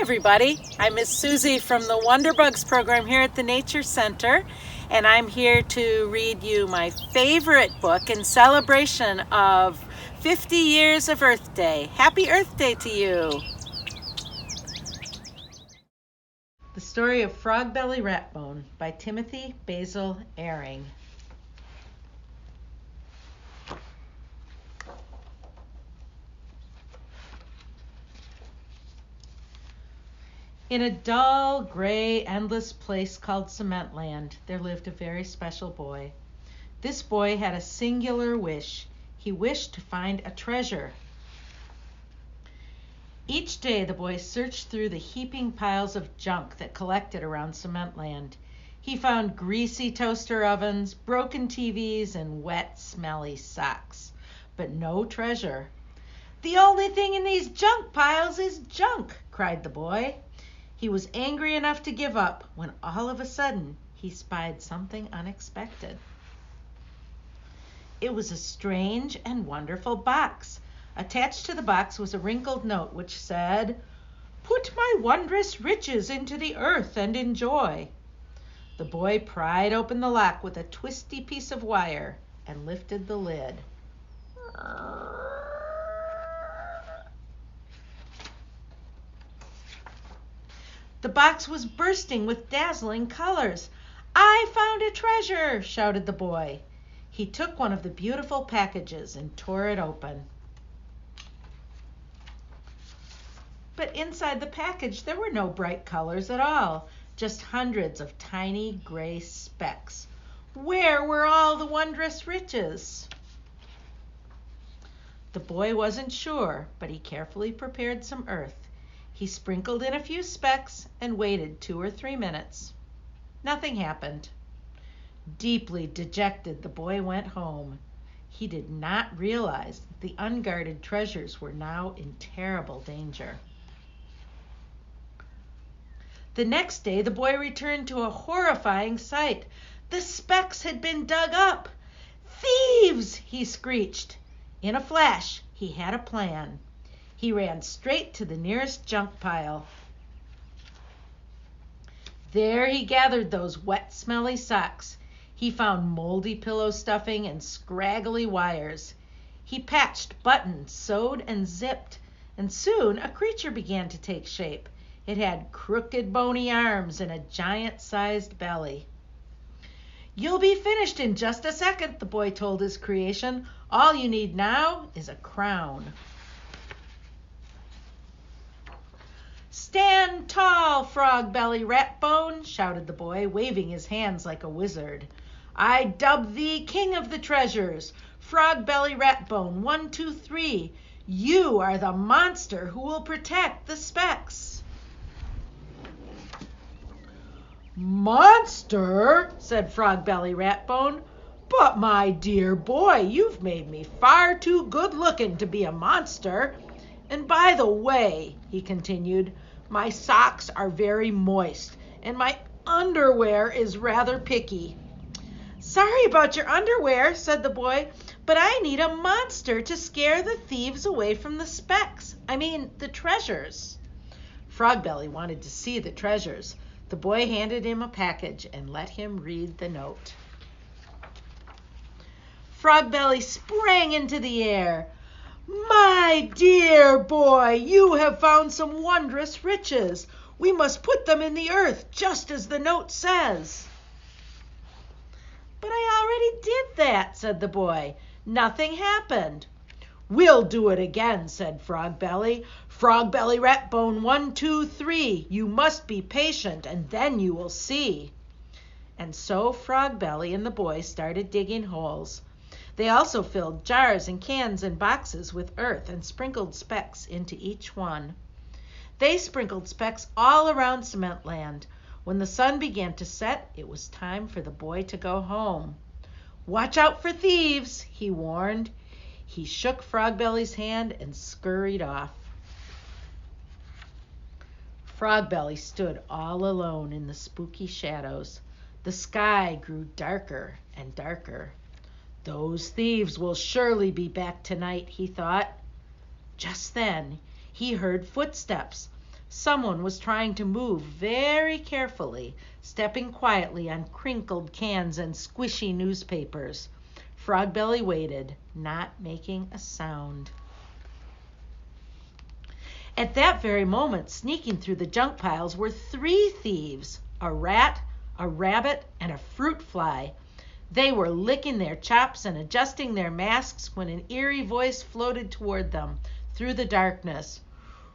everybody. I'm Miss Suzy from the Wonder Bugs program here at the Nature Center, and I'm here to read you my favorite book in celebration of 50 years of Earth Day. Happy Earth Day to you. The Story of Frog-Belly Ratbone by Timothy Basil Ering. In a dull, gray, endless place called Cement Land, there lived a very special boy. This boy had a singular wish. He wished to find a treasure. Each day the boy searched through the heaping piles of junk that collected around Cement Land. He found greasy toaster ovens, broken TVs, and wet, smelly socks, but no treasure. "The only thing in these junk piles is junk," cried the boy. He was angry enough to give up when all of a sudden he spied something unexpected. It was a strange and wonderful box. Attached to the box was a wrinkled note which said, "Put my wondrous riches into the earth and enjoy." The boy pried open the lock with a twisty piece of wire and lifted the lid. The box was bursting with dazzling colors. "I found a treasure!" shouted the boy. He took one of the beautiful packages and tore it open. But inside the package there were no bright colors at all, just hundreds of tiny gray specks. Where were all the wondrous riches? The boy wasn't sure, but he carefully prepared some earth. He sprinkled in a few specks and waited 2 or 3 minutes. Nothing happened. Deeply dejected, the boy went home. He did not realize that the unguarded treasures were now in terrible danger. The next day, the boy returned to a horrifying sight. The specks had been dug up. "Thieves!" he screeched. In a flash, he had a plan. He ran straight to the nearest junk pile. There he gathered those wet, smelly socks. He found moldy pillow stuffing and scraggly wires. He patched, buttoned, sewed, and zipped, and soon a creature began to take shape. It had crooked, bony arms and a giant-sized belly. "You'll be finished in just a second," the boy told his creation. "All you need now is a crown." "Stand tall, Frog-Belly Ratbone," shouted the boy, waving his hands like a wizard. "I dub thee king of the treasures. Frog-Belly Ratbone, 1, 2, 3. You are the monster who will protect the specks." "Monster?" said Frog-Belly Ratbone. "But my dear boy, you've made me far too good-looking to be a monster. And by the way," he continued, "my socks are very moist, and my underwear is rather picky." "Sorry about your underwear," said the boy, "but I need a monster to scare the thieves away from the specks. I mean, the treasures." Frog-Belly wanted to see the treasures. The boy handed him a package and let him read the note. Frog-Belly sprang into the air. "My dear boy, you have found some wondrous riches. We must put them in the earth, just as the note says." "But I already did that," said the boy. "Nothing happened." "We'll do it again," said Frog-Belly. "Frog-Belly Ratbone, 1, 2, 3. You must be patient, and then you will see." And so Frog-Belly and the boy started digging holes. They also filled jars and cans and boxes with earth and sprinkled specks into each one. They sprinkled specks all around Cement Land. When the sun began to set, it was time for the boy to go home. "Watch out for thieves," he warned. He shook Frog-Belly's hand and scurried off. Frog-Belly stood all alone in the spooky shadows. The sky grew darker and darker. "Those thieves will surely be back tonight," he thought. Just then he heard footsteps. Someone was trying to move very carefully, stepping quietly on crinkled cans and squishy newspapers. Frogbelly waited, not making a sound. At that very moment, sneaking through the junk piles were 3 thieves, a rat, a rabbit, and a fruit fly. They were licking their chops and adjusting their masks when an eerie voice floated toward them through the darkness.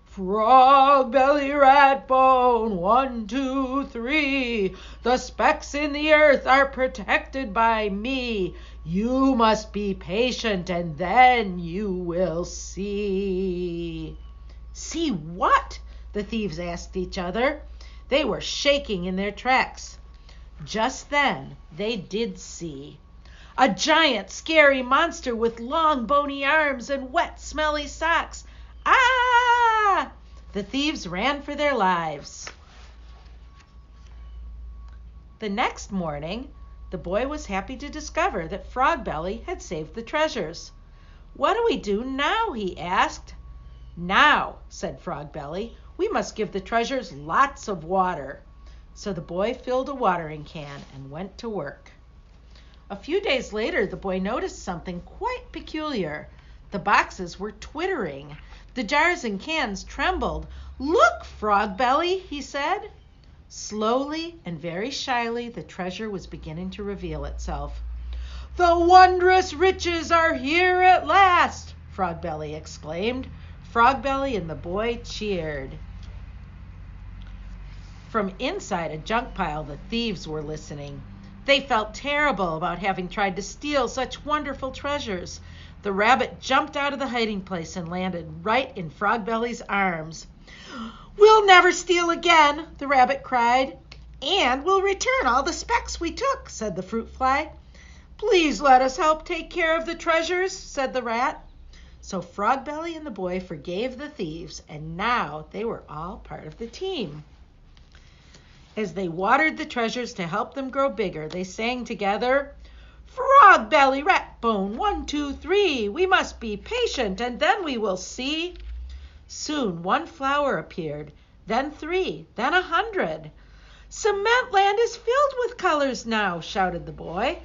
Frog belly rat bone, 1, 2, 3. The specks in the earth are protected by me. You must be patient and then you will see. See what? The thieves asked each other. They were shaking in their tracks. Just then they did see. A giant, scary monster with long, bony arms and wet, smelly socks. Ah! The thieves ran for their lives. The next morning, the boy was happy to discover that Frogbelly had saved the treasures. What do we do now? He asked. Now, said Frogbelly, we must give the treasures lots of water. So the boy filled a watering can and went to work. A few days later, the boy noticed something quite peculiar. The boxes were twittering. The jars and cans trembled. Look, Frogbelly, he said. Slowly and very shyly, the treasure was beginning to reveal itself. The wondrous riches are here at last, Frogbelly exclaimed. Frogbelly and the boy cheered. From inside a junk pile, the thieves were listening. They felt terrible about having tried to steal such wonderful treasures. The rabbit jumped out of the hiding place and landed right in Frogbelly's arms. We'll never steal again, the rabbit cried. And we'll return all the specks we took, said the fruit fly. Please let us help take care of the treasures, said the rat. So Frogbelly and the boy forgave the thieves, and now they were all part of the team. As they watered the treasures to help them grow bigger, they sang together, Frogbelly Ratbone, 1, 2, 3. We must be patient, and then we will see. Soon 1 flower appeared, then 3, then 100. Cement land is filled with colors now, shouted the boy.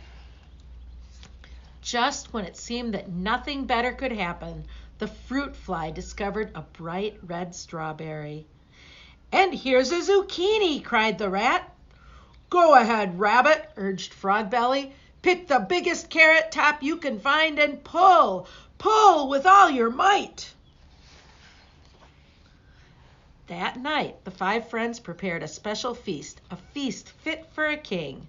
Just when it seemed that nothing better could happen, the fruit fly discovered a bright red strawberry. And here's a zucchini, cried the rat. Go ahead, rabbit, urged Frogbelly. Pick the biggest carrot top you can find and pull. Pull with all your might. That night, the 5 friends prepared a special feast, a feast fit for a king.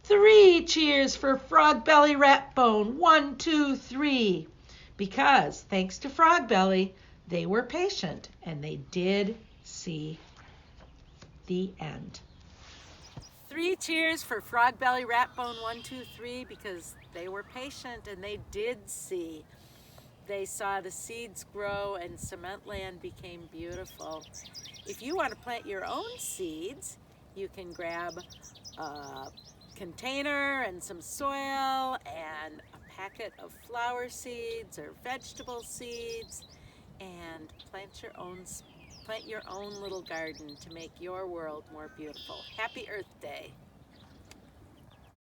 3 cheers for Frogbelly Ratbone, 1, 2, 3. Because, thanks to Frogbelly, they were patient and they did see. The end. 3 cheers for Frogbelly Ratbone, 1, 2, 3, because they were patient and they did see. They saw the seeds grow and cement land became beautiful. If you want to plant your own seeds, you can grab a container and some soil and a packet of flower seeds or vegetable seeds and plant your own little garden to make your world more beautiful. Happy Earth Day.